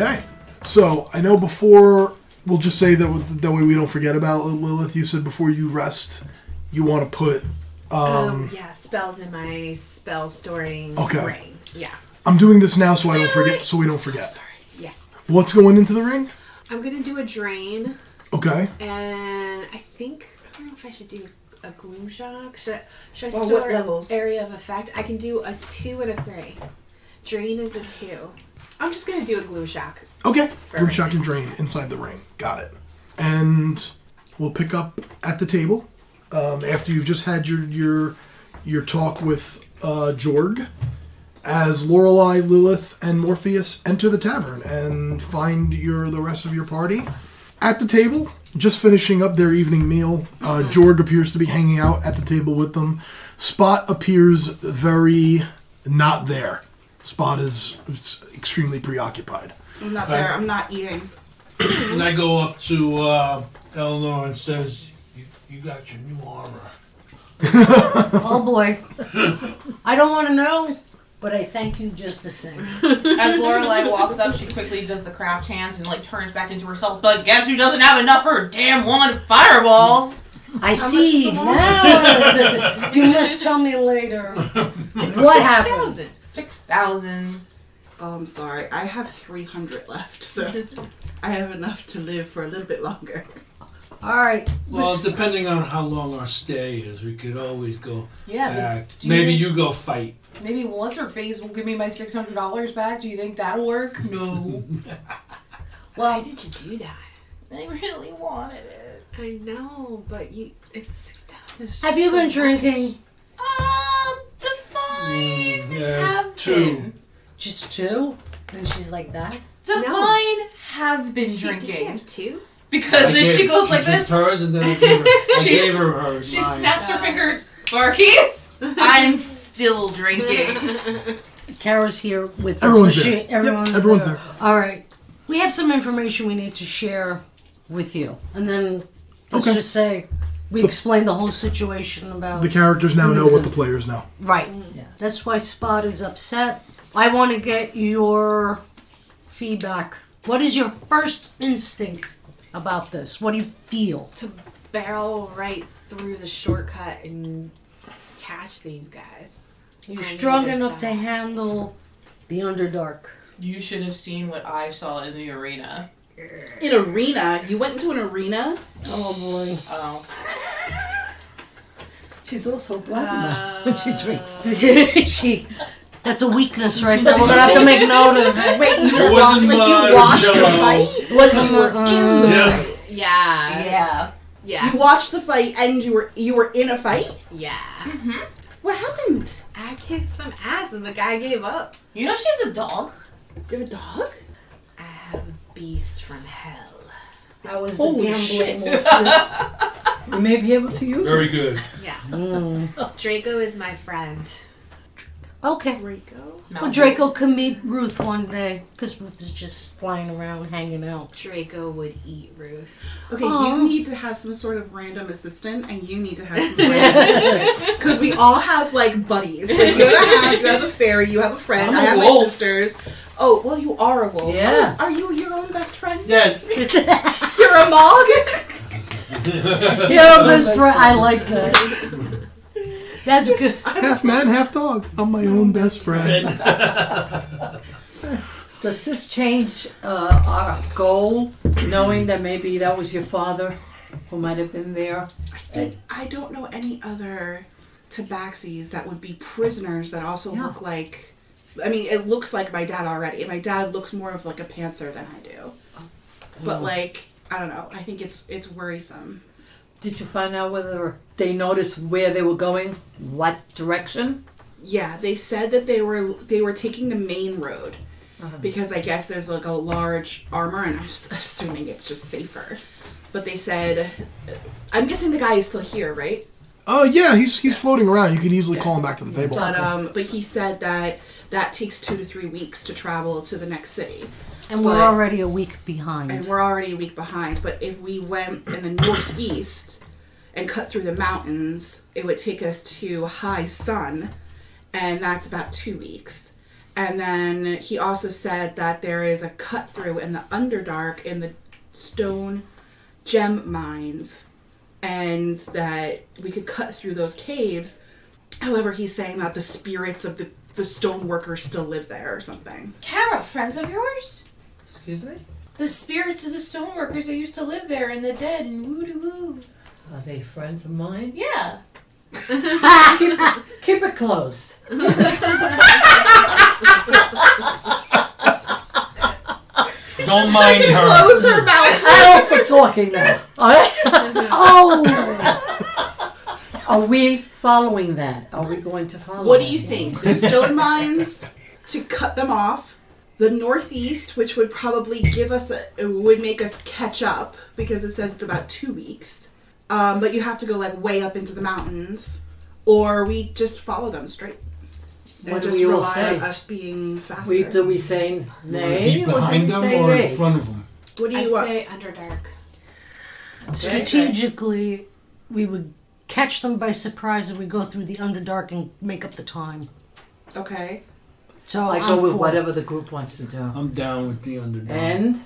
Okay. So, I know before, we'll just say that way we don't forget about Lilith. You said before you rest, you want to put... spells in my spell storing ring. Yeah. I'm doing this now so I don't forget. So we don't forget. Sorry. Yeah. What's going into the ring? I'm going to do a drain. Okay. And I don't know if I should do a gloom shock. Should I Well, store what levels? area of effect? I can do a 2 and a 3. Drain is a 2. I'm just going to do a gloom shock. Okay. Gloom shock and drain inside the ring. Got it. And we'll pick up at the table after you've just had your talk with Jorg, as Lorelei, Lilith, and Morpheus enter the tavern and find the rest of your party at the table, just finishing up their evening meal. Jorg appears to be hanging out at the table with them. Spot appears very not there. Spot is extremely preoccupied. I'm not there. I'm not eating. And I go up to Eleanor and says, you got your new armor. Oh boy. I don't want to know, but I thank you just the same. As Lorelei walks up, she quickly does the craft hands and turns back into herself. But guess who doesn't have enough for a damn woman fireballs? I see. Now, you must tell me later. What happened? 6,000. Oh, I'm sorry. I have 300 left, so I have enough to live for a little bit longer. All right. Well, depending on how long our stay is, we could always go back. You Maybe you go fight. Maybe what's-her-face will give me my $600 back. Do you think that'll work? No. Why did you do that? I really wanted it. I know, but it's 6,000. Have you been drinking? Define. Yeah, 2. Just 2? And she's like that? Define have been drinking. Did she have 2? Because then she goes like this. Hers and then I gave her hers. She snaps her fingers. Barkeep, I'm still drinking. Kara's here with us. Everyone's there. Everyone's there. All right. We have some information we need to share with you. And then let's just say we explain the whole situation about... The characters now know what the players know. Right. Yeah. That's why Spot is upset. I want to get your feedback. What is your first instinct about this? What do you feel? To barrel right through the shortcut and catch these guys. You're strong enough to handle the Underdark. You should have seen what I saw in the arena. In arena? You went into an arena? Oh boy. Oh. She's also black now when she drinks. That's a weakness right there. We're going to have to make note of it. Wait, It wasn't you watched the Jello. fight? It wasn't... Yeah. You watched the fight and you were in a fight? Yeah. Mm-hmm. What happened? I kicked some ass and the guy gave up. You know she has a dog? You have a dog? I have a beast from hell. That was Holy the shit. gambling Morpheus. We may be able to use Very it. good. Yeah. Draco is my friend. Okay. Draco? Well, Draco can meet Ruth one day, because Ruth is just flying around, hanging out. Draco would eat Ruth. Okay, you need to have some sort of random assistant, and you need to have some random assistant. Because we all have, buddies. Like, you have a hound, you have a fairy, you have a friend, I have my sisters. Oh, well, you are a wolf. Yeah. Oh, are you your own best friend? Yes. You're a Mog? You're a best friend. I like that. That's good. Half man, half dog. I'm my own best friend. Does this change our goal, knowing that maybe that was your father who might have been there? I don't know any other tabaxis that would be prisoners that also look like... I mean, it looks like my dad already. My dad looks more of like a panther than I do. But I don't know. I think it's worrisome. Did you find out whether they noticed where they were going, what direction? Yeah, they said that they were taking the main road because I guess there's a large armor, and I'm just assuming it's just safer. But they said, I'm guessing the guy is still here, right? Yeah, he's floating around. You can easily call him back to the table. But he said that takes 2 to 3 weeks to travel to the next city. And we're already a week behind. But if we went in the northeast and cut through the mountains, it would take us to High Sun, and that's about 2 weeks. And then he also said that there is a cut through in the Underdark in the stone gem mines, and that we could cut through those caves. However, he's saying that the spirits of the stone workers still live there or something. Kara, friends of yours? Excuse me? The spirits of the stoneworkers that used to live there and the dead and woo-doo-woo. Are they friends of mine? Yeah. Keep it closed. Don't mind her. Close her mouth. I don't talking now. Alright? Oh! Are we following that? Are we going to follow What do that? you think? The stone mines, to cut them off. The northeast, which would probably would make us catch up, because it says it's about 2 weeks. But you have to go like way up into the mountains, or we just follow them straight. And What do just we all rely say? on us being faster. Do we say You wanna nay? be Or do behind we them say or nay? in front of them? What do I you want? say Underdark. Strategically, we would catch them by surprise if we go through the Underdark and make up the time. Okay. So I I'm go with for it. whatever the group wants to do. I'm down with the Underdark. And?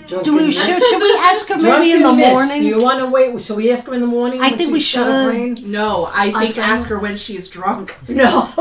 Should we ask her maybe in the Drunken Miss, morning? Do you want to wait? Shall we ask her in the morning? I when think we she's got her should. brain? No, I think Okay. ask her when she's drunk. No,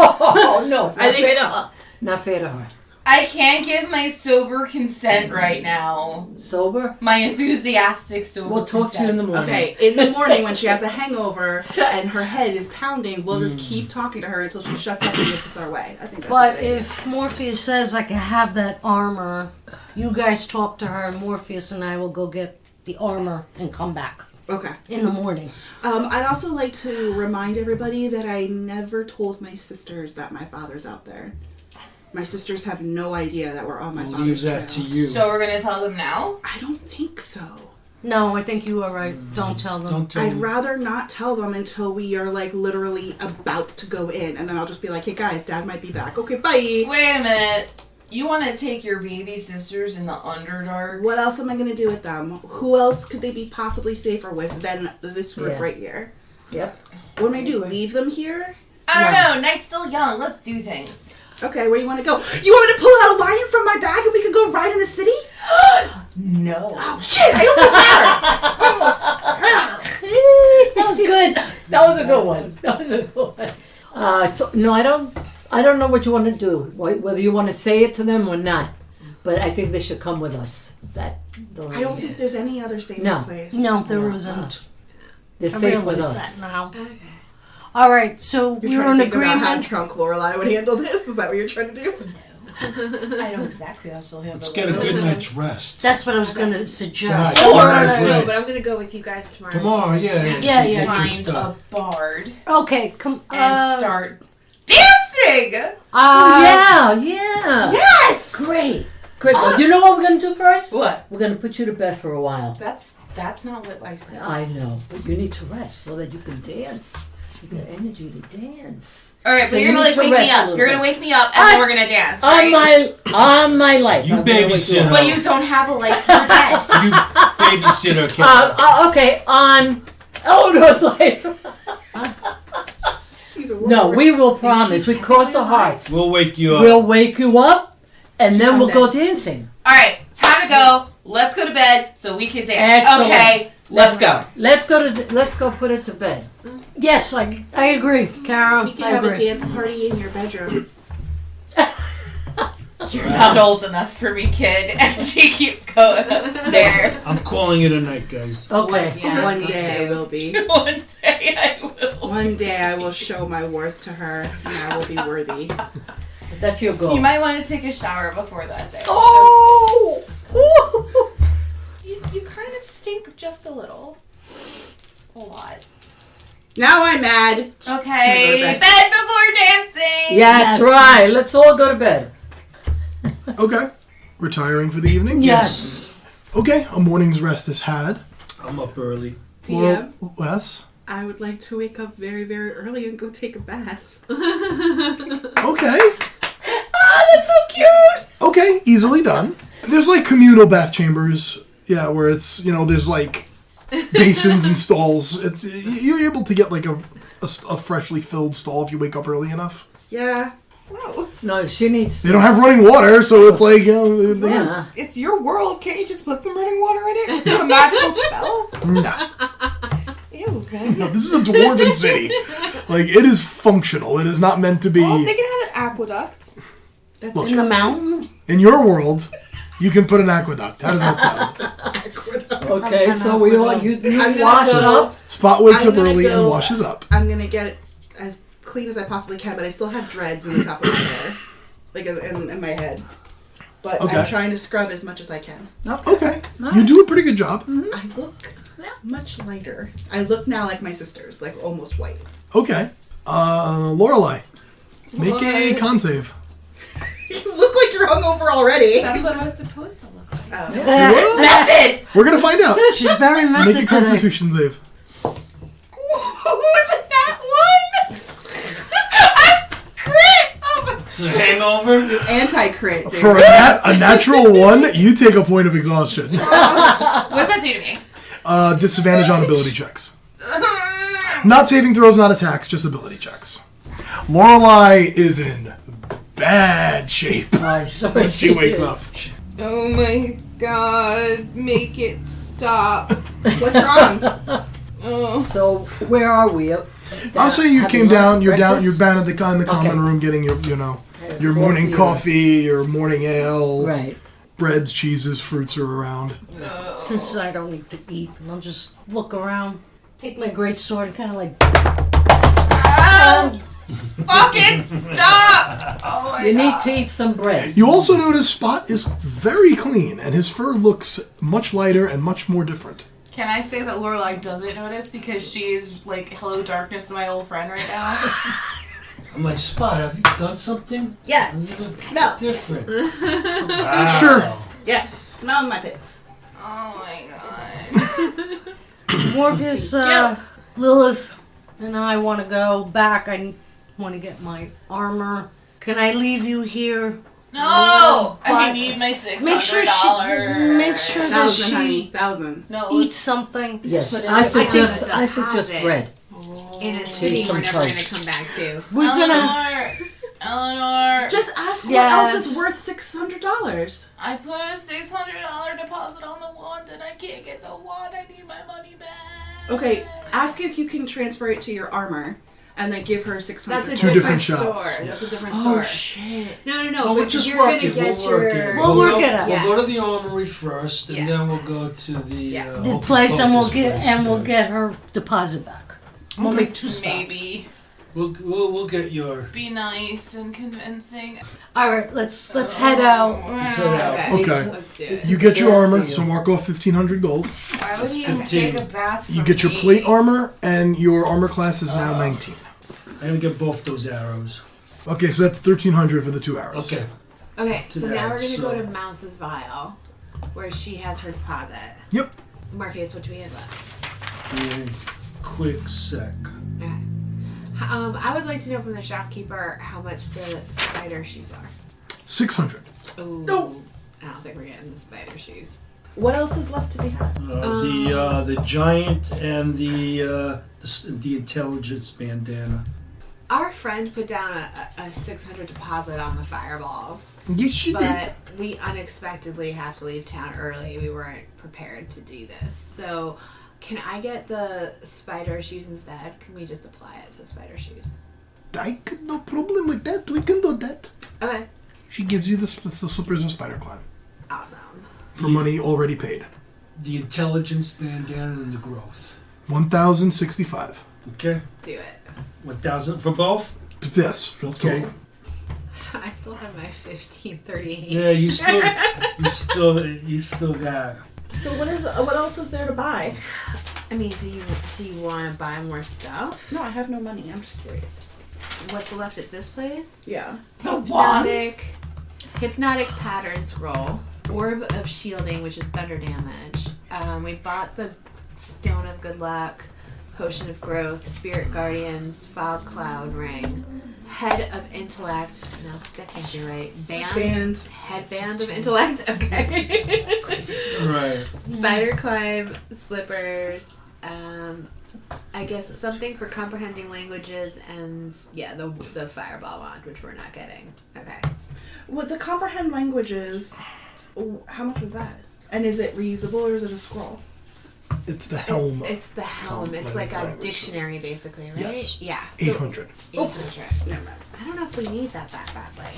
no. I think- fair to her. Not fair to her. I can't give my sober consent right now. Sober? My enthusiastic sober We'll talk to you in the morning. Okay, in the morning when she has a hangover and her head is pounding, we'll just keep talking to her until she shuts up and gives us our way. I think that's a But good idea. if Morpheus says I can have that armor, you guys talk to her, and Morpheus and I will go get the armor and come back Okay. in the morning. I'd also like to remind everybody that I never told my sisters that my father's out there. My sisters have no idea that we're on my I'll father's leave that trail. to you. So we're gonna tell them now? I don't think so. No, I think you are right. Don't tell them. Don't tell I'd them. rather not tell them until we are like literally about to go in, and then I'll just be like, "Hey guys, Dad might be back. Okay, bye." Wait a minute. You want to take your baby sisters in the Underdark? What else am I gonna do with them? Who else could they be possibly safer with than this group Yeah. right here? Yep. What am I do? Leave them here? I don't know. Night's still young. Let's do things. Okay, where you want to go? You want me to pull out a lion from my bag and we can go ride in the city? No. Oh shit! I almost had her. That was good. That was a good one. That was a good one. So no, I don't know what you want to do. Whether you want to say it to them or not. But I think they should come with us. I don't think there's any other safe No. place. No, there isn't. they're I safe with realize us. that now. All right, so You're we're trying in to think about how agreement. drunk Lorelei would handle this? Is that what you're trying to do? I know exactly how she'll handle Let's it. get a good night's rest. That's what I was going to suggest. Right. Or Or- I don't know, right. but I'm gonna go with you guys tomorrow. Tomorrow, yeah. Yeah. Find a bard Okay, come. and start dancing. Yeah. Yes. Great. Well, you know what we're going to do first? What? We're going to put you to bed for a while. That's not what I said. I know, but you need to rest so that you can dance. You got energy to dance. All right, So but you you're gonna need like to wake me rest a up. little You're gonna bit. wake me up, and then we're gonna dance. On Right? my life. You I'm gonna wake babysit up. But you don't have a life. You're dead. You babysitter, Kara. Okay, on Eleanor's life. She's a woman. No, we will promise. We cross our hearts. We'll wake you up. We'll wake you up, and then we'll go dancing. All right, time to go. Let's go to bed so we can dance. Excellent. Okay, let's go. Let's go put it to bed. Yes, I agree, Kara. You can I have a agree. dance party in your bedroom. You're not old enough for me, kid. And she keeps going upstairs. I'm calling it a night, guys. Okay. Yeah, One me day I too. will be. One day I will. One day I will show my worth to her, and I will be worthy. That's your goal. You might want to take a shower before that day. Oh! You kind of stink just a little. A lot. Now I'm mad. Okay, Go to bed. bed before dancing. Yeah, that's Yes. right. Let's all go to bed. Okay. Retiring for the evening? Yes. Okay, a morning's rest is had. I'm up early. DM, Yes. I would like to wake up very, very early and go take a bath. Okay. Ah, that's so cute. Okay, easily done. There's like communal bath chambers, yeah, where it's, there's like basins and stalls. It's you're able to get like a freshly filled stall if you wake up early enough. Yeah. Gross. house. No, she needs. They don't have running water, so it's like, Yeah. It's your world. Can't you just put some running water in it? It's a magical spell. no. Ew, okay. No, this is a dwarven city. Like, it is functional. It is not meant to be. Well, they can have an aqueduct. Look, In the mountain? in your world, you can put an aqueduct. How does that sound? Okay, so we all you I'm gonna wash go- up. Spot wakes I'm up gonna early go- and washes up. I'm gonna get it as clean as I possibly can, but I still have dreads in the top of my hair, like in my head. But Okay. I'm trying to scrub as much as I can. Okay. You do a pretty good job. I look much lighter. I look now like my sisters, like almost white. Okay. Lorelei, make a con save. You look like you're hungover already. That's what I was supposed to look like. Oh. Method. We're gonna find out. She's very Make a method today. constitution save. Who was in that one? Crit. Oh, It's a hangover. Anti-crit. dude. For a natural 1, you take a point of exhaustion. what's that do to me? Disadvantage on ability checks. Not saving throws, not attacks, just ability checks. Lorelei is in bad shape when she wakes up. Oh my god! Make it stop. What's wrong? Oh. So where are we? I'll say you Having came down. You're breakfast? down. You're down in the common Okay. room, getting your morning coffee, your morning ale, Right. breads, cheeses, fruits are around. Since I don't need to eat, I'll just look around, take my great sword, and kind of like. Fucking stop! Oh my You god. need to eat some bread. You also notice Spot is very clean, and his fur looks much lighter and much more different. Can I say that Lorelei doesn't notice because she's like, hello darkness to my old friend right now? I'm like, Spot, have you done something? Yeah. You look Smell. different. Sure. Yeah. Smell my pits. Oh my god. Morpheus, Lilith, and I want to go back. I want to get my armor. Can I leave you here? No! I But need my $600. Make sure that 1,000, she honey. 1,000. No, eats something. Yes, Put it I in- suggest I think it's a bread. In a city some we're never going toast. to come back to. We're gonna. Eleanor! Just ask what Yes. else is worth $600. I put a $600 deposit on the wand and I can't get the wand. I need my money back. Okay, ask if you can transfer it to your armor, and then give her $600. That's a Two different, different store. shops. That's a different Oh store. shit! No, Well, we'll but just you're work gonna it. get We'll work your. it. We'll work it out. We'll Yeah. go to the armory first, and Yeah. then we'll go to the Yeah. The Hocus place, and Pocus place. we'll get her deposit back. We'll make 2 stops. Maybe. We'll get your. Be nice and convincing. All right, let's head out. Let's head out. Okay. Let's do it. You get your armor, so mark off 1,500 gold. Why would you 15. take a bath You from get your me? plate armor, and your armor class is now 19. I'm gonna get both those arrows. Okay, so that's 1,300 for the 2 arrows. Okay. Okay, so To now that, we're gonna go so- to Mouse's vial, where she has her deposit. Yep. Morpheus, what do we have left? Give me a quick sec. Okay. I would like to know from the shopkeeper how much the spider shoes are. 600. Oh, No. I don't think we're getting the spider shoes. What else is left to be had? The giant and the intelligence bandana. Our friend put down a 600 deposit on the fireballs, Yes, she did. but we unexpectedly have to leave town early. We weren't prepared to do this. So, can I get the spider shoes instead? Can we just apply it to the spider shoes? I could no problem with that. We can do that. Okay. She gives you the slippers of Spider Climb Awesome. for money already paid. The intelligence bandana and the growth. 1,065. Okay. Do it. 1,000 for both. Yes, for the Okay. total. So I still have my 1538. Yeah, you still got. So what else is there to buy? I mean, do you want to buy more stuff? No, I have no money. I'm just curious. What's left at this place? Yeah. The wands. Hypnotic pattern scroll, orb of shielding, which is thunder damage. We bought the stone of good luck, potion of growth, spirit guardians, fog cloud ring, head of intellect. No, that can't be right. Band. Headband of intellect. Okay. Right. Spider climb slippers. I guess something for comprehending languages and the fireball wand, which we're not getting. Okay. With the comprehend languages, how much was that? And is it reusable or is it a scroll? It's the helm. It's the helm. It's like a dictionary, basically, right? Yes. Yeah. 800. 800. Never mind. I don't know if we need that badly.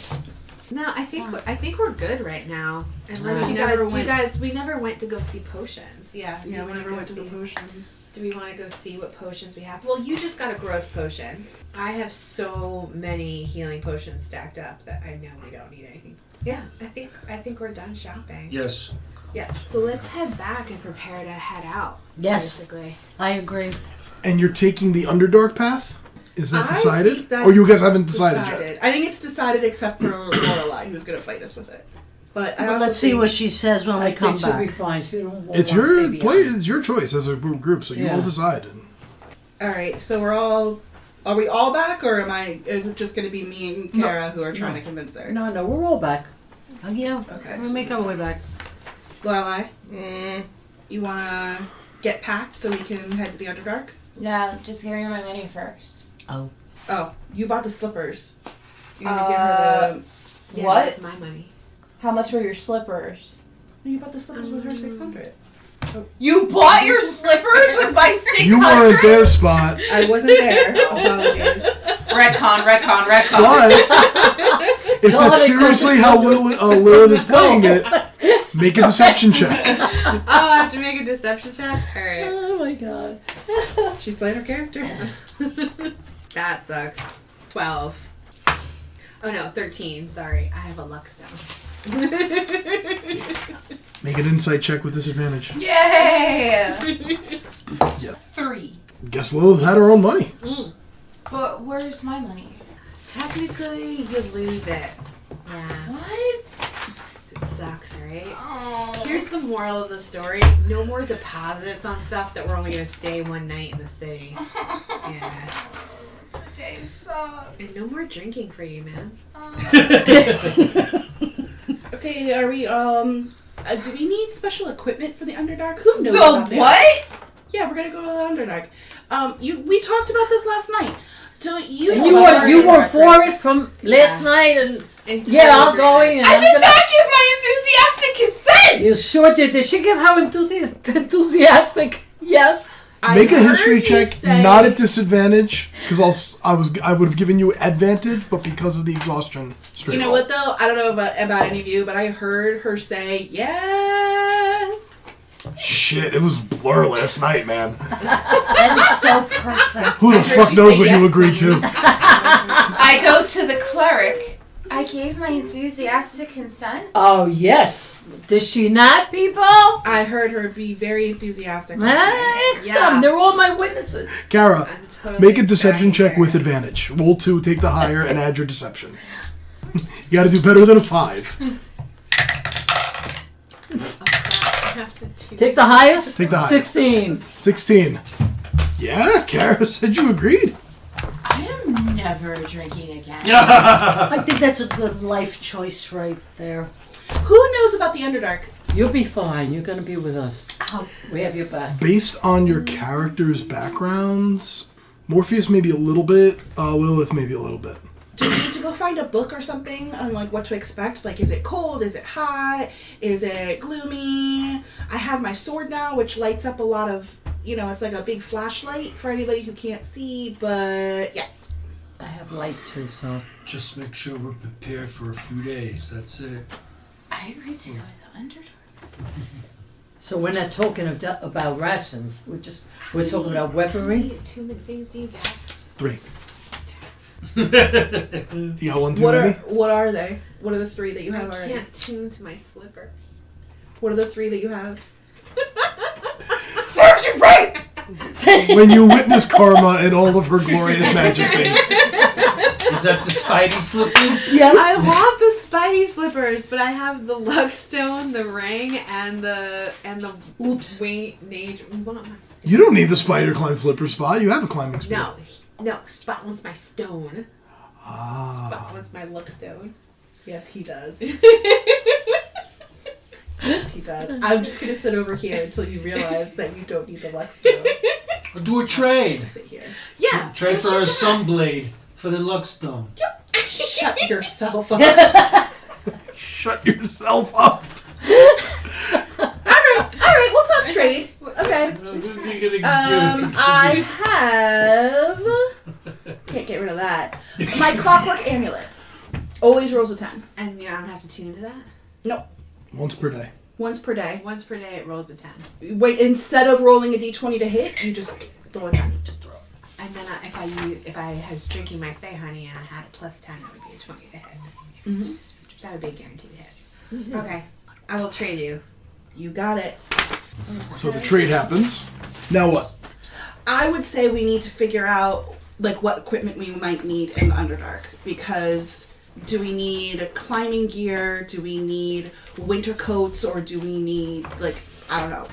No, I think we're good right now. Unless we never went to go see potions. Yeah. Yeah, we never went to the potions. Do we want to go see what potions we have? Well, you just got a growth potion. I have so many healing potions stacked up that I know we don't need anything. Yeah, I think we're done shopping. Yes. Yeah. So let's head back and prepare to head out. Yes. Basically. I agree. And you're taking the Underdark path? Is that I decided? think that's Or you guys haven't decided yet? I think it's decided except for Lorelei, who's going to fight us with it. But Well, let's see what she says when we I come think she'll be back. fine. She don't want It's to your stay play. behind. It's your choice as a group, so you Yeah. will decide. All right, so are we all back, or is it just going to be me and Kara who are trying to convince her? No, we're all back. Oh, yeah. Okay. We'll make our way back. Lorelei, you want to get packed so we can head to the Underdark? No, just give me my money first. Oh. Oh, you bought the slippers. You're going to give her Yeah, What? that's my money. How much were your slippers? You bought the slippers with her 600. You bought your slippers with my 600? You weren't there, Spot. I wasn't there. Apologies. Retcon. But if No, that's they seriously how Lilith is playing it, make a deception check. Oh, I have to make a deception check? Alright. Oh my god. She's playing her character. That sucks. 12. Oh no, 13. Sorry. I have a luck stone. Make an insight check with disadvantage. Yay! Yeah. 3. Guess Lilith had her own money. But where's my money? Technically, you lose it. Yeah. What? It sucks, right? Oh. Here's the moral of the story. No more deposits on stuff that we're only going to stay one night in the city. Yeah. Today sucks. And no more drinking for you, man. Okay, are we, do we need special equipment for the Underdark? Who knows The about that? what? Yeah, we're gonna go to the Underdark. We talked about this last night. Don't you? And know you were Underdark, for right? it from last night, and And yeah, I'm totally going. And I I'm did gonna- not give my enthusiastic consent! You sure did. Did she give her enthusiastic? Yes. Make a I history heard you check, say- not at disadvantage, because I would have given you advantage, but because of the exhaustion. Straight You know roll. what though? I don't know about any of you, but I heard her say yes. Shit, it was Blur last night, man. That is so perfect. Who the heard fuck you knows say what you yes, agreed to? I go to the cleric. I gave my enthusiastic consent. Oh yes. Does she not, people? I heard her be very enthusiastic. Excellent. They're all my witnesses. Kara, I'm totally make a deception check excited. with advantage. Roll 2, take the higher, and add your deception. You gotta do better than a 5. I have to do Take the highest. Take the highest. 16. 16. Yeah, Kara said you agreed. I am never drinking again. I think that's a good life choice right there. Who knows about the Underdark? You'll be fine. You're gonna be with us. Ow. We have your back. Based on your characters' backgrounds, Morpheus maybe a little bit, Lilith maybe a little bit. Do we need to go find a book or something on like what to expect? Like, is it cold? Is it hot? Is it gloomy? I have my sword now, which lights up a lot of, it's like a big flashlight for anybody who can't see. But yeah, I have light too, so. Just make sure we're prepared for a few days. That's it. I agreed to go to the Underdark. So we're not talking about rations. We're talking about weaponry. Too many things do you get? 3. You got 1 too many? what are they? What are the 3 that you have I already? can't tune to my slippers. What are the 3 that you have? Serves you right! When you witness Karma in all of her glorious majesty. Is that the Spidey slippers? Yeah. I want the Spidey slippers, but I have the luck stone, the ring, and the Oops. mage. Want my You don't need the spider climb slipper Spot. You have a climbing speed. No. Spot wants my stone. Ah. Spot wants my luck stone. Yes, he does. Yes, he does. I'm just gonna sit over here until you realize that you don't need the Lex stone. Or do a trade. Sit here. Yeah. Trade for a sunblade for the Luckstone. Shut yourself up. Shut yourself up. Alright, we'll talk trade. Okay. I have... Can't get rid of that. My clockwork amulet. Always rolls a 10. And you don't have to tune to that? Nope. Once per day. Once per day. Once per day, it rolls a 10. Wait, instead of rolling a d20 to hit, you just roll a 10. And then if I was drinking my Fey honey and I had a plus 10, it would be a 20 to hit. Mm-hmm. That would be a guaranteed hit. Okay. I will trade you. You got it. So the trade happens. Now what? I would say we need to figure out like what equipment we might need in the Underdark, because do we need climbing gear? Do we need winter coats, or do we need I don't know.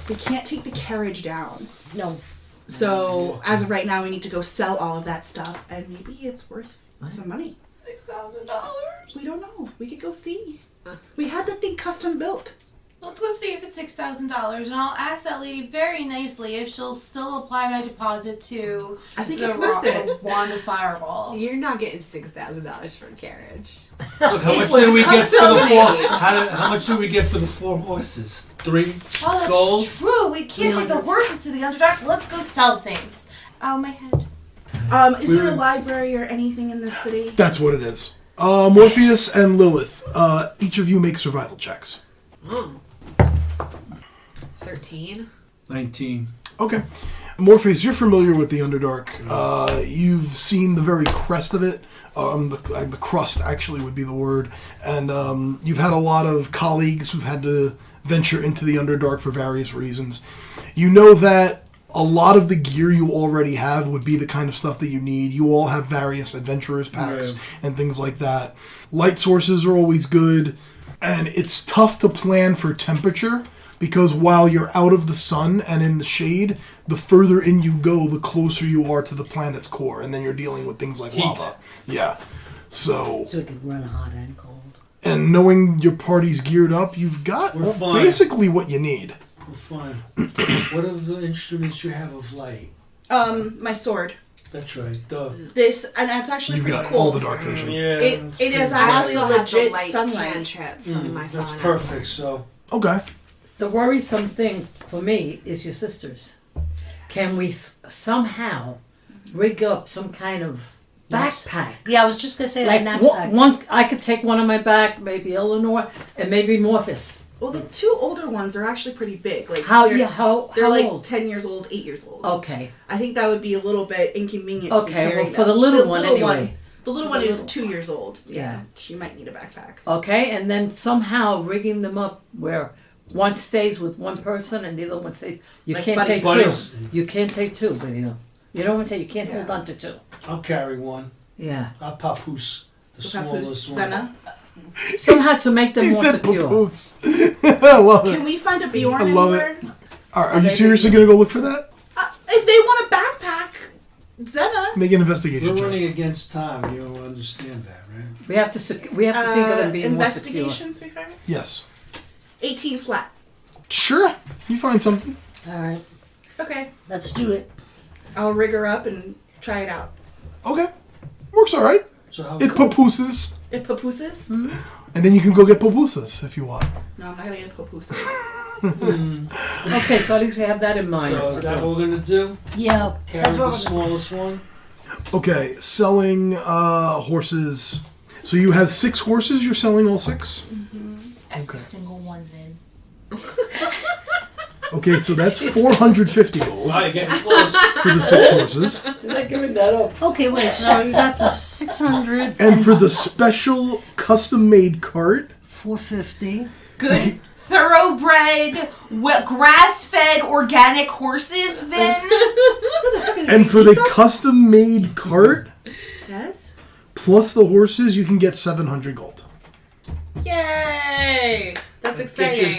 We can't take the carriage down. No. So as of right now, we need to go sell all of that stuff, and maybe it's worth some money. $6,000. We don't know. We could go see. We had the thing custom built. Let's go see if it's $6,000, and I'll ask that lady very nicely if she'll still apply my deposit to I think the it's worth it. wand of fireball. You're not getting $6,000 for a carriage. Look, how much was did we get for the custom four? made. How much did we get for the 4 horses? 3 Oh, that's gold. true. We can't take the horses to the Underdark. Let's go sell things. Oh, my head. Is there a library or anything in this city? That's what it is. Morpheus and Lilith, each of you make survival checks. 13. 19. Okay. Morpheus, you're familiar with the Underdark. You've seen the very crest of it. The crust, actually, would be the word. And you've had a lot of colleagues who've had to venture into the Underdark for various reasons. You know that a lot of the gear you already have would be the kind of stuff that you need. You all have various adventurers packs and things like that. Light sources are always good. And it's tough to plan for temperature, because while you're out of the sun and in the shade, the further in you go, the closer you are to the planet's core, and then you're dealing with things like lava. Yeah. So So it could run hot and cold. and knowing your party's geared up, you've got We're fine. basically what you need. We're fine. What are the instruments you have of light? My sword. That's right. Duh. This, and that's actually You've pretty got cool. all the dark vision. Yeah. It is I actually also have the legit light sunlight. cantrip from my That's phone. perfect. So Okay. The worrisome thing for me is your sisters. Can we somehow rig up some kind of backpack? Yeah, I was just gonna say that Like knapsack. one, I could take one on my back, maybe Eleanor, and maybe Morphus. Well, the two older ones are actually pretty big. Like How they're, how they're like old? 10 years old, 8 years old. Okay. I think that would be a little bit inconvenient. to Okay, carry well, for them. the little one anyway. The little For one the is little 2 years old. Yeah. She might need a backpack. Okay, and then somehow rigging them up where one stays with one person and the other one stays. You Like can't buddies. take Buddies. two. You can't take two with you. You know what I'm saying? You can't Yeah. hold on to two. I'll carry one. Yeah. I'll papoose. The smallest one. Zena. Somehow to make them He more said secure. papoose. I love Can it. we find a Bjorn I love anywhere? Are you seriously going to go look for that? If they want a backpack, Zena. Make an investigation We're check. running against time. You don't understand that, right? We have to we have to think of them being more secure. Investigation, sweetheart. Yes. 18 flat. Sure. You find something. All right, Okay. let's do it. I'll rig her up and try it out. Okay. Works all right. So how? It papooses. It papooses? And then you can go get papooses if you want. No, I'm not gonna get papooses. Okay, so at least we have that in mind. So is that what we're gonna do? Yeah, Carry that's the what we're smallest one. Okay, selling horses. So you have 6 horses. You're selling all 6. Every Okay. single one, then. Okay, so that's 450 gold Wow, you're getting close. for the 6 horses. Did I give that up? Okay, wait. So you got the 600 And for the special custom-made cart, 450. Good, thoroughbred, grass-fed, organic horses, then? and for the custom-made cart Yes? plus the horses, you can get 700 gold. Yay! That's Get exciting. your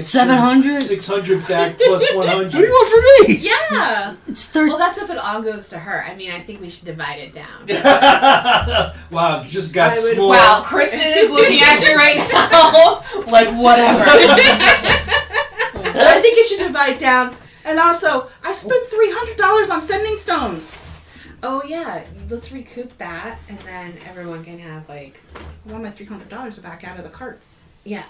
700? 600 back plus What do 100. you want from me? Yeah! It's 30. Well, that's if it all goes to her. I mean, I think we should divide it down. Wow, you just got I would- small. Wow, Kristen is looking at you right now like, whatever. I think it should divide down. And also, I spent $300 on sending stones. Oh yeah, let's recoup that, and then everyone can have like, I want my $300 back out of the carts. yeah.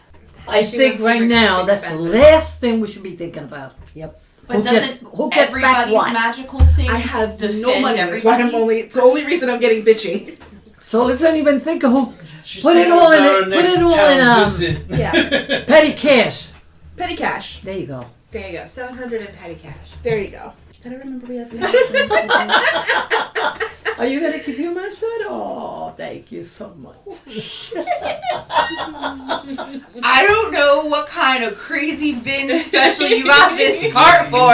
I She think wants to right recoup now the that's the expenses. last thing we should be thinking about. Yep. But who doesn't gets back everybody's what? magical things I have defend no money. That's why everybody? it's the only reason I'm getting bitchy. So let's not even think of who. She's Put it thinking all in about it. our Put next it all town in. visit. Yeah. Petty cash. Petty cash. There you go. There you go, 700 in petty cash. There you go. I don't remember we have Are you gonna keep your mouth shut? Oh, thank you so much. I don't know what kind of crazy Vin special you got this cart for.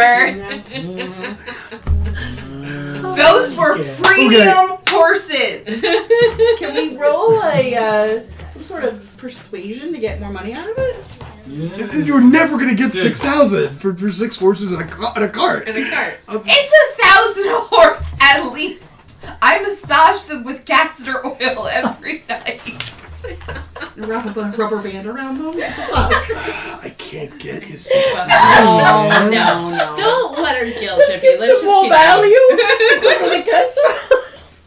Those were premium horses. Can we roll a some sort of persuasion to get more money out of it? You're never gonna get 6,000 for 6 horses and a cart. In a cart. It's 1,000 a horse at least. I massage them with castor oil every night. Wrap a rubber band around them? I can't get you 6,000. No. Don't let her guilt trip you. Let's It's just the more keep value because of the casserole.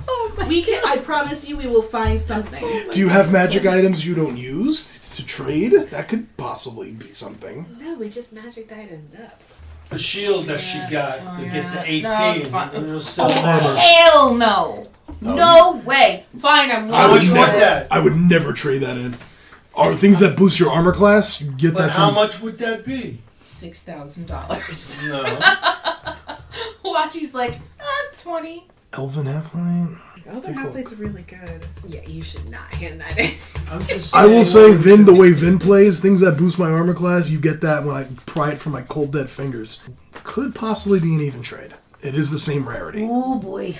Oh my We can. I promise you, we will find something. Do you have magic items you don't use to trade? That could possibly be something. No, we just magicked items up. The shield that she got to get to 18. No, it's fine. And we'll sell that. Hell no. No way. Fine, I'm How willing much to was it. that? I would never trade that in. Are things that boost your armor class? You get But that how from much would that be? $6,000. No. Watchy's like, 20. Elven Halfling. Let's Other take a half look. plate's really good. Yeah, you should not hand that in. I'm just I will say, saying, Vin, the way Vin plays, things that boost my armor class, you get that when I pry it from my cold dead fingers. Could possibly be an even trade. It is the same rarity. Oh boy.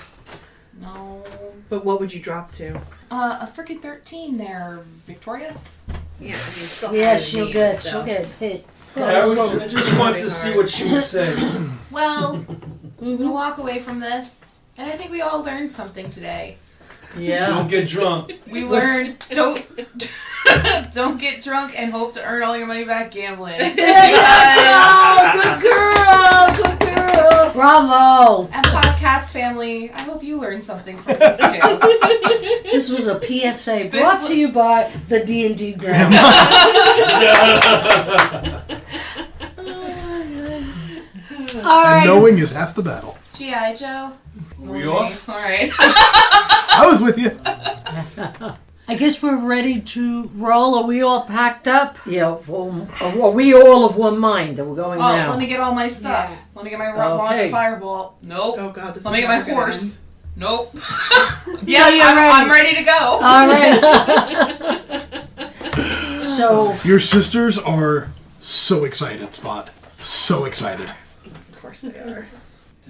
No. But what would you drop to? A freaking 13 there, Victoria. Yeah, I mean, still Yeah, has she'll needs, get so. she'll get hit. I just wanted to see what she would say. Well, we walk away from this, and I think we all learned something today. Yeah. Don't get drunk. We learned don't get drunk and hope to earn all your money back gambling. Oh, good girl. Good girl. Bravo! And podcast family, I hope you learned something from this too. This was a PSA brought to you by the D&D ground. And knowing is half the battle. G.I. Joe. We off? Alright. I was with you. I guess we're ready to roll. Are we all packed up? Yeah, well, are we all of one mind that we're going Oh, now? let me get all my stuff. Yeah. Let me get my wand Okay. and fireball. Nope. Oh god, this Let me is get my never gonna horse. Nope. Yeah, you're I'm ready to go. All right. So, Your sisters are so excited, Spot. So excited. Of course they are.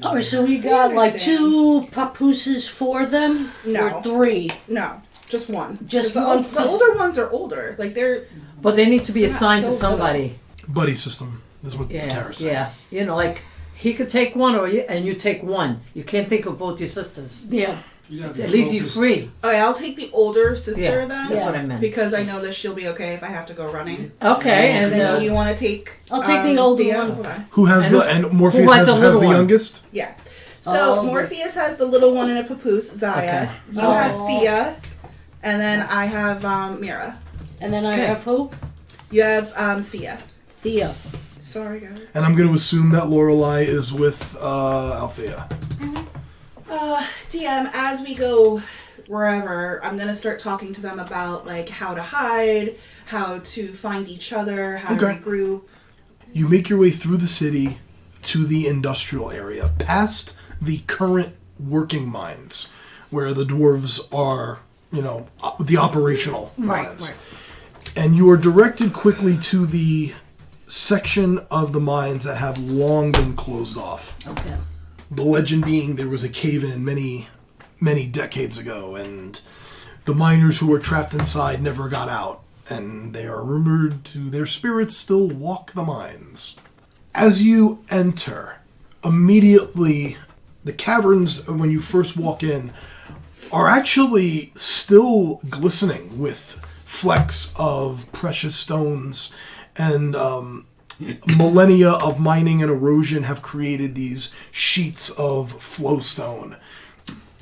oh, so we got like 2 papooses for them? No. Or 3? No, just one. Just 'Cause one The for- older ones are older. Like they're. But they need to be They're not assigned to so somebody. Buddy system is what Yeah, Kara said. yeah. You know, like he could take one, and you take one. You can't think of both your sisters. Yeah. You gotta be At least you're focused. free. Okay, I'll take the older sister Yeah, then. that's what I meant. Because I know that she'll be okay if I have to go running. Okay, And and then do you want to take? I'll take the older Thea? one. Okay. Who has And the who- and Morpheus who has has the the little one? youngest? Yeah. So Oh. Morpheus has the little one in a papoose, Zaya. Okay. You Oh. have Thea, and then I have Mira. And then I Okay. have who? You have Thea. Thea. Sorry, guys. And I'm going to assume that Lorelei is with Althea. DM, as we go wherever, I'm gonna start talking to them about like how to hide, how to find each other, how to Okay. regroup. You make your way through the city to the industrial area, past the current working mines, where the dwarves are, the operational mines. Right. And you are directed quickly to the section of the mines that have long been closed off. Okay. The legend being there was a cave-in many, many decades ago, and the miners who were trapped inside never got out, and they are rumored to their spirits still walk the mines. As you enter, immediately the caverns, when you first walk in, are actually still glistening with flecks of precious stones and millennia of mining and erosion have created these sheets of flowstone.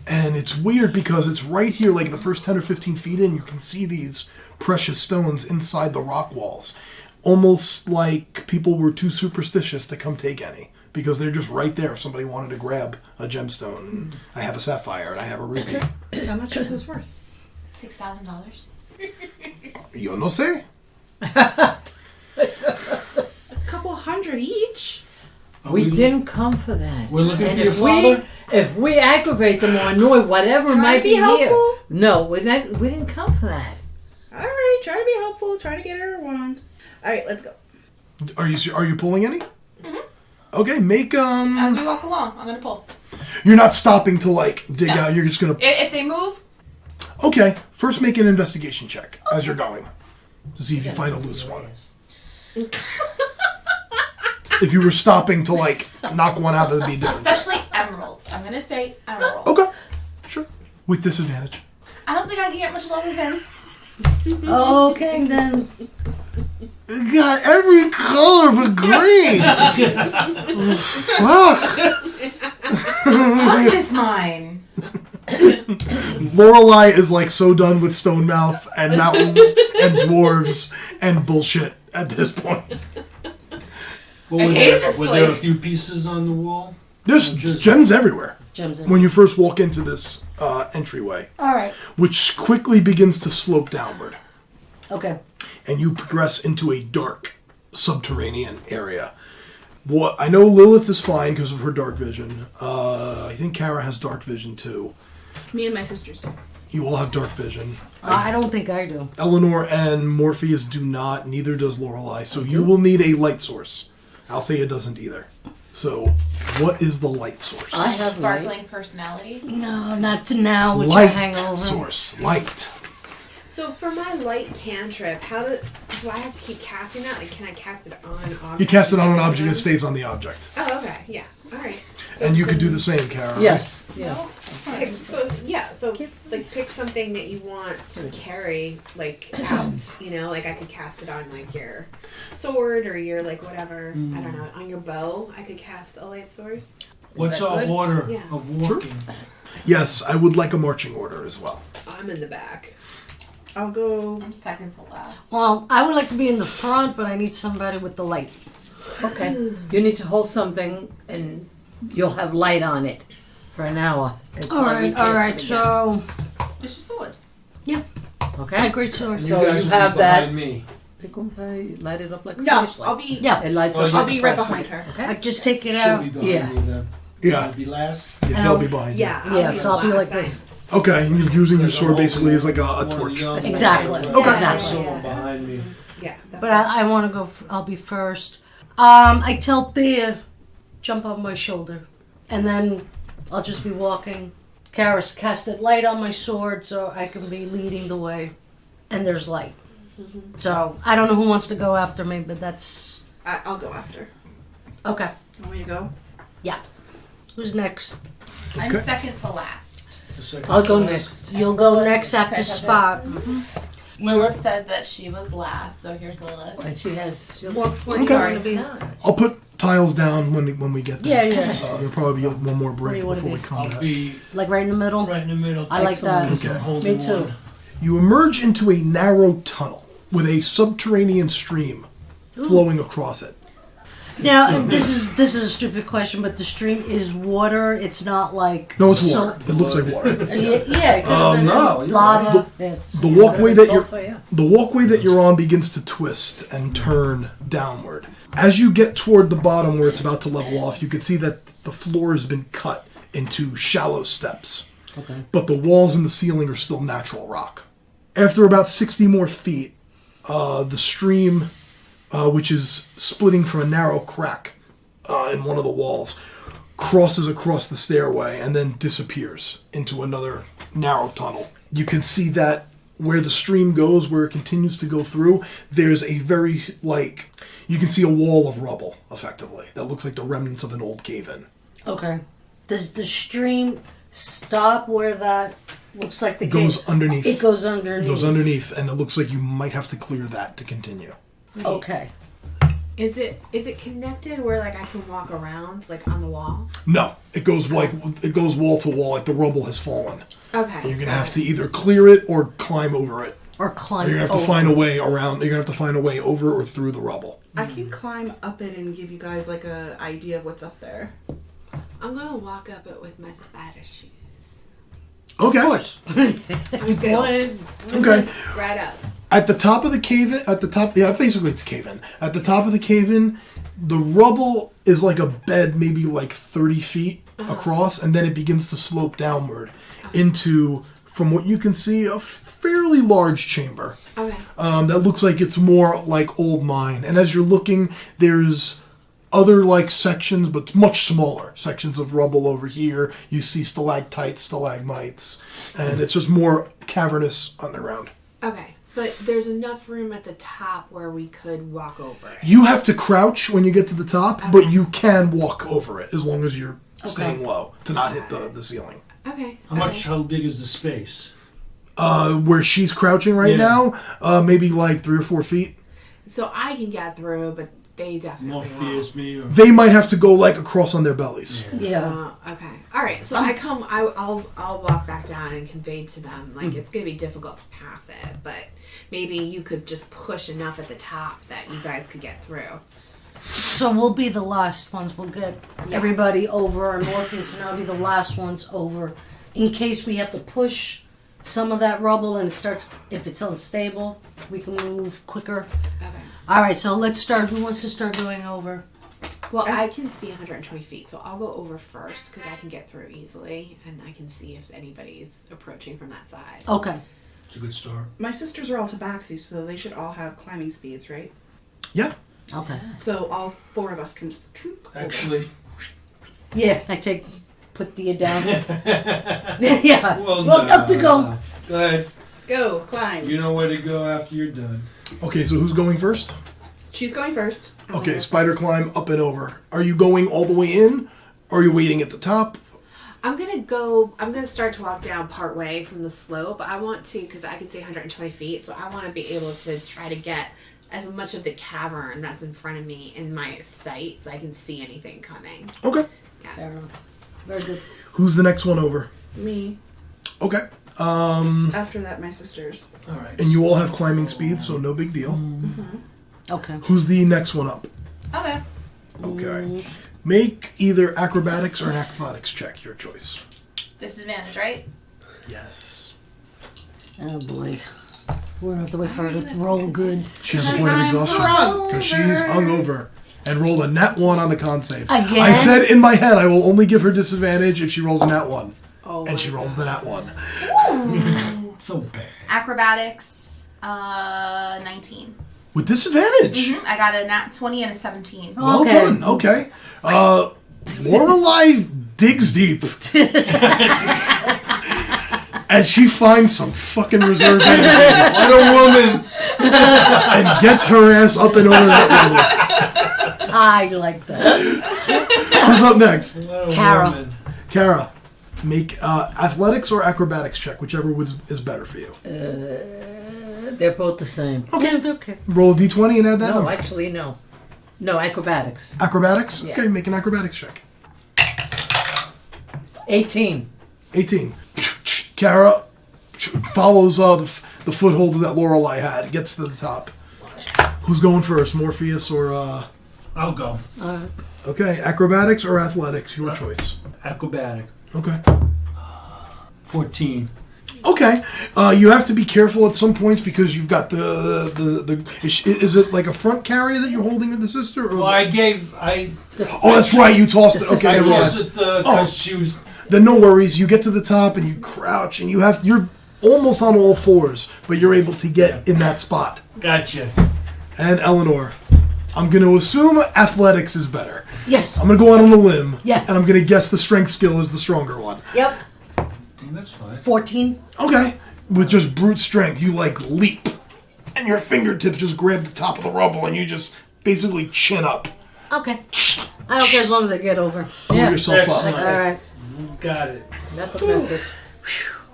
And it's weird because it's right here, like the first 10 or 15 feet in, you can see these precious stones inside the rock walls. Almost like people were too superstitious to come take any. Because they're just right there if somebody wanted to grab a gemstone. And I have a sapphire and I have a ruby. How much is this worth? $6,000. Yo no sé. A couple hundred each. We didn't come for that. We're looking And for your if father? if we aggravate them or annoy whatever Try might to be here. helpful. No, we didn't come for that. All right, try to be helpful. Try to get her a wand. All right, let's go. Are you pulling any? Okay, make As we walk along, I'm gonna pull. You're not stopping to like dig out. You're just gonna. If they move, Okay, first make an investigation check as you're going to see if you find a loose one. If you were stopping to like knock one out, that'd be different. especially emeralds. I'm gonna say emeralds. Okay, sure. With disadvantage. I don't think I can get much lower than. Okay, then. It got every color but green. Fuck. What is mine? Lorelei is like so done with Stonemouth and mountains and dwarves and bullshit at this point. Well, I hate this were there a place. few pieces on the wall? There's gems everywhere Gems in. when you first walk into this entryway, All right. which quickly begins to slope downward. Okay. And you progress into a dark subterranean area. What I know, Lilith is fine because of her dark vision. I think Kara has dark vision too. Me and my sisters do. You all have dark vision. I don't think I do. Eleanor and Morpheus do not. Neither does Lorelei. So you will need a light source. Althea doesn't either. So, what is the light source? I have light. Sparkling personality. No, not to now with your light hangover. source. Light. So for my light cantrip, do I have to keep casting that? Like, can I cast it on an object? You cast it on an object and it stays on the object. Oh, okay, yeah, all right. So And you could do the same, Kara. Yes. Yeah. So like pick something that you want to carry like out. You know, like I could cast it on like your sword or your like whatever. I don't know, on your bow. I could cast a light source. What's that our good? order Yeah. of walking? Yes, I would like a marching order as well. I'm in the back. I'll go. I'm second to last. Well, I would like to be in the front, but I need somebody with the light. Okay. You need to hold something and you'll have light on it for an hour. until All I right, recast all it right. again. So, It's your sword. Okay. my great sword. You So guys you will have be that. behind me. Pick one by, light it up like a No, flashlight. I'll be. Yeah, It lights Oh, up. you- I'll like be a right flashlight. behind her. I Okay. just take it She'll out. be behind Yeah. me then. Yeah. You'll be last. Yeah, And they'll I'll- be behind Yeah. Yeah, be so I'll be the like last. this. you. Okay, and you're using your Like sword a basically as like a one of the torch. young Exactly. ones. Okay. Exactly. Someone behind me. Yeah. That's But I want to go. I'll be first. I tell Thea, jump on my shoulder, and then I'll just be walking. Karis casted light on my sword, so I can be leading the way, and there's light. So I don't know who wants to go after me, but that's I'll go after. okay. You want me to go? Who's next? I'm Okay. second to last. The second I'll go class. next. You'll go next at the spot. Lilith said that she was last, so here's Lilith. And she has. What do you Okay. want to be? I'll put tiles down when we get there. Yeah, yeah. There'll probably be one more Where break do you wanna before we be? come I'll back. be Like right in the middle. right in the middle. I like that. Excellent. Okay. Holding Me too. one. You emerge into a narrow tunnel with a subterranean stream flowing across it. Now this is a stupid question, but the stream is water. It's not like No, it's salt. water. It looks like water. Yeah, it could have been no, you're lava. Yes. The walkway that you're Sulfur, yeah. the walkway that you're on begins to twist and turn downward. As you get toward the bottom where it's about to level off, you can see that the floor has been cut into shallow steps. Okay. But the walls and the ceiling are still natural rock. After about 60 more feet, the stream, which is splitting from a narrow crack in one of the walls, crosses across the stairway and then disappears into another narrow tunnel. You can see that where the stream goes, where it continues to go through, there's a very, you can see a wall of rubble, effectively, that looks like the remnants of an old cave-in. Okay. Does the stream stop where that looks like the Goes gate? underneath. It goes underneath. Goes underneath, and it looks like you might have to clear that to continue. Okay. Is it connected where like I can walk around like on the wall? No, it goes wall to wall, like the rubble has fallen. Okay. And you're gonna have to either clear it or climb over it. Or climb Or you're gonna have to find a way around. You're gonna have to find a way over or through the rubble. I can climb up it and give you guys like a idea of what's up there. I'm gonna walk up it with my spider shoes. Okay. Of course. I'm just gonna Okay. right up. At the top of the cave-in, basically it's a cave-in. At the top of the cave-in, the rubble is like a bed, maybe like 30 feet across, and then it begins to slope downward into, from what you can see, a fairly large chamber. Okay. That looks like it's more like old mine. And as you're looking, there's other like sections, but much smaller sections of rubble over here. You see stalactites, stalagmites, and it's just more cavernous underground. Okay. But there's enough room at the top where we could walk over it. You have to crouch when you get to the top, but you can walk over it as long as you're staying low to not hit the ceiling. Okay. How big is the space? Where she's crouching right now, maybe like 3 or 4 feet. So I can get through, but they definitely More won't. fears me. Or... They might have to go like across on their bellies. Yeah. Okay. All right. So I'll walk back down and convey to them like it's gonna be difficult to pass it, but maybe you could just push enough at the top that you guys could get through. So we'll be the last ones. We'll get everybody over, and Morpheus and I'll be the last ones over, in case we have to push some of that rubble and it starts. If it's unstable, we can move quicker. Okay. All right. So let's start. Who wants to start going over? Well, I can see 120 feet, so I'll go over first because I can get through easily, and I can see if anybody's approaching from that side. Okay. It's a good start. My sisters are all tabaxi, so they should all have climbing speeds, right? Yeah. Okay. So all 4 of us can just Actually, Yeah. Put the down. Yeah. well, Up we go. Go ahead. go climb. You know where to go after you're done. Okay, so who's going first? She's going first. I'm Okay, gonna- spider climb up and over. Are you going all the way in? Or are you waiting at the top? I'm gonna start to walk down part way from the slope. I want to, because I can see 120 feet, so I want to be able to try to get as much of the cavern that's in front of me in my sight, so I can see anything coming. Okay. Fair enough. Very good. Who's the next one over? Me. Okay. After that, my sisters. All right. And you all have climbing speed, so no big deal. Okay. Who's the next one up? Okay. Okay. Make either acrobatics or an athletics check, your choice. Disadvantage, right? Yes. Oh boy. We're gonna have to wait for her to roll good. She has a point of exhaustion. Because she's hungover. And rolled a nat 1 on the con save. Again? I said in my head I will only give her disadvantage if she rolls a nat 1. Oh, And she rolls the nat 1. So bad. Acrobatics, 19. With disadvantage. I got a nat 20 and a 17. Well Okay. done. Okay. Lorelei digs deep. And she finds some fucking reserve energy. What a woman! And gets her ass up and over that I like that. level. Who's up next? What a Kara. woman. Kara. Make athletics or acrobatics check, whichever is better for you. They're both the same. Okay. Okay. Roll a d20 and add that No, number. actually, no. No, acrobatics. Acrobatics? Yeah. Okay, make an acrobatics check. 18. 18. Kara follows the foothold that Lorelei had. Gets to the top. Who's going first, Morpheus or... I'll go. Okay, acrobatics or athletics, your choice. Acrobatic. Okay. 14. Okay. You have to be careful at some points because you've got the is it like a front carry that you're holding with the sister? Or Well, I oh, that's right. You tossed it. Okay, I never tossed mind. it because she was. Then no worries. You get to the top and you crouch and you're almost on all fours, but you're able to get in that spot. Gotcha. And Eleanor, I'm going to assume athletics is better. Yes. I'm going to go out on a limb. Yeah. And I'm going to guess the strength skill is the stronger one. Yep. That's fine. 14. Okay. With just brute strength, you like leap. And your fingertips just grab the top of the rubble and you just basically chin up. Okay. I don't care as long as I get over. Pull Yeah. yourself Excellent. up. All right. Got it. Not the practice.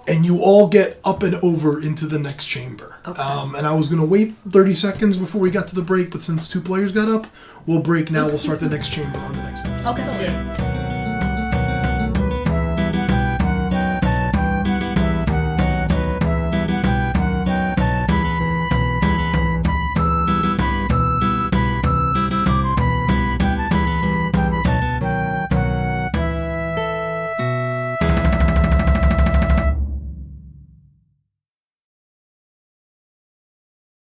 and you all get up and over into the next chamber. Okay. And I was going to wait 30 seconds before we got to the break, but since 2 players got up, we'll break now. We'll start the next chamber on the next episode. Okay. Okay.